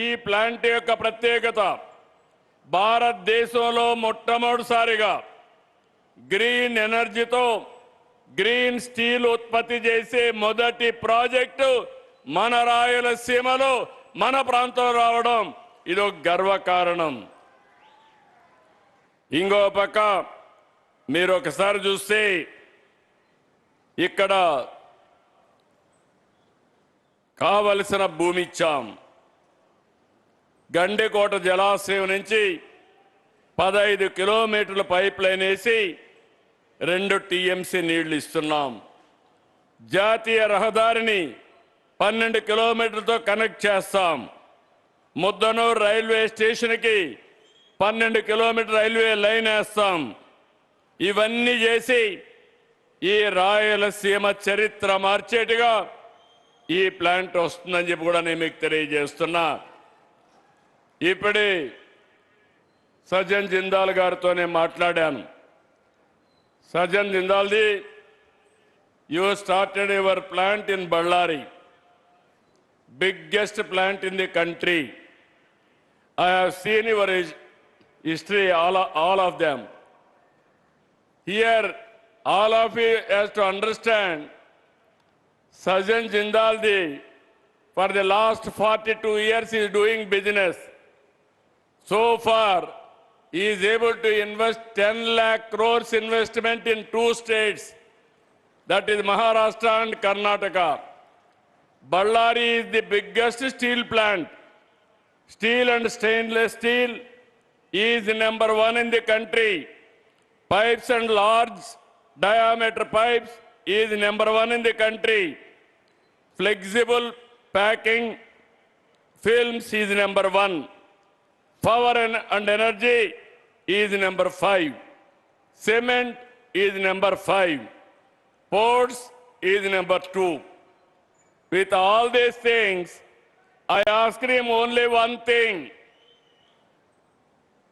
ఈ ప్లాంట్ యొక్క ప్రత్యేకత భారతదేశంలో మొట్టమొదటిసారిగా గ్రీన్ ఎనర్జీతో గ్రీన్ స్టీల్ ఉత్పత్తి చేసే మొదటి ప్రాజెక్టు మన రాయలసీమలో మన ప్రాంతంలో రావడం ఇది ఒక గర్వకారణం. ఇంకో పక్క మీరు ఒకసారి చూస్తే ఇక్కడ కావలసిన భూమి ఇచ్చాం. గండికోట జలాశయం నుంచి 15 కిలోమీటర్ల పైప్ లైన్ వేసి 2 టీఎంసీ నీళ్లు ఇస్తున్నాం. జాతీయ రహదారిని 12 కిలోమీటర్లతో కనెక్ట్ చేస్తాం. ముద్దనూరు రైల్వే స్టేషన్కి 12 కిలోమీటర్ రైల్వే లైన్ వేస్తాం. ఇవన్నీ చేసి ఈ రాయలసీమ చరిత్ర మార్చేట్టుగా ఈ ప్లాంట్ వస్తుందని చెప్పి కూడా నేను మీకు తెలియజేస్తున్నా. ఇప్పుడే సజ్జన్ జిందాల్ గారితో నేను మాట్లాడాను. సజ్జన్ జిందాల్ది, you started your plant in Bellary, biggest plant in the country. I have seen your history, all of them. Here, all of you has to understand, Sajjan Jindalji, for the last 42 years is doing business. So far, he is able to invest 10 lakh crores investment in 2 states, that is Maharashtra and Karnataka. Ballari is the biggest steel plant. Steel and stainless steel is number 1 in the country. Pipes and large diameter pipes is number 1 in the country. Flexible packing films is number 1. Power and energy is number 5. Cement is number 5. Ports is number 2. With all these things, I asked him only one thing.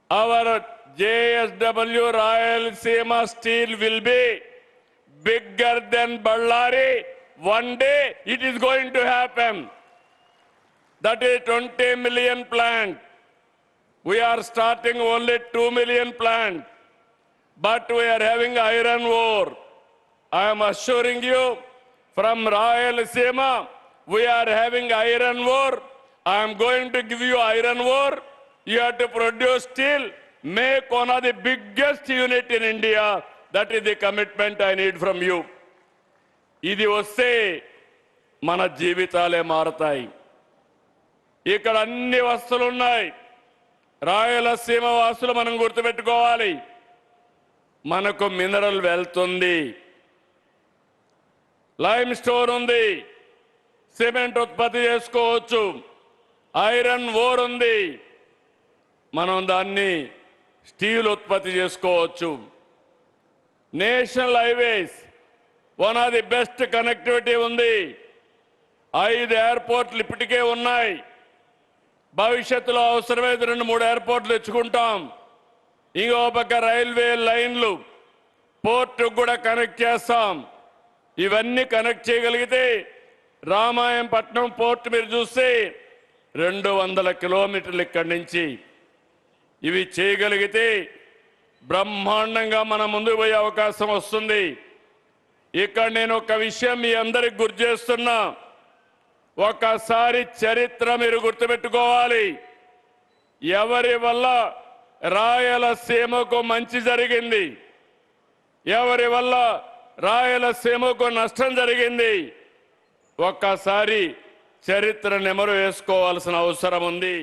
Our JSW Rayalaseema Steel will be bigger than Ballari. One day it is going to happen. That is 20 million plant. We are starting only 2 million plant. But we are having iron ore. I am assuring you, from Rayalaseema, we are having iron ore. I am going to give you iron ore. You have to produce steel. Make one of the biggest unit in India. That is the commitment I need from you. ఇది వస్తే మన జీవితాలే మారతాయి. ఇక్కడ అన్ని వస్తువులు ఉన్నాయి. రాయలసీమ వాసులు మనం గుర్తుపెట్టుకోవాలి. మనకు మినరల్ వెల్త్ ఉంది, లైమ్ స్టోన్ ఉంది, సిమెంట్ ఉత్పత్తి చేసుకోవచ్చు, ఐరన్ ఓర్ ఉంది, మనం దాన్ని స్టీల్ ఉత్పత్తి చేసుకోవచ్చు. National highways, one of the best connectivity ఉంది. 5 ఎయిర్పోర్ట్లు ఇప్పటికే ఉన్నాయి. భవిష్యత్తులో అవసరమైతే 2-3 ఎయిర్పోర్ట్లు తెచ్చుకుంటాం. ఇంకో పక్క రైల్వే లైన్లు, పోర్టు కూడా కనెక్ట్ చేస్తాం. ఇవన్నీ కనెక్ట్ చేయగలిగితే రామాయంపట్నం పోర్ట్ మీరు చూస్తే 200 కిలోమీటర్లు ఇక్కడి నుంచి. ఇవి చేయగలిగితే బ్రహ్మాండంగా మనం ముందుకు పోయే అవకాశం వస్తుంది. ఇక్కడ నేను ఒక విషయం మీ అందరికి గుర్తు చేస్తున్నా. ఒకసారి చరిత్ర మీరు గుర్తుపెట్టుకోవాలి. ఎవరి వల్ల రాయలసీమకు మంచి జరిగింది, ఎవరి వల్ల రాయలసీమకు నష్టం జరిగింది, ఒక్కసారి చరిత్ర నెమరు వేసుకోవాల్సిన అవసరం ఉంది.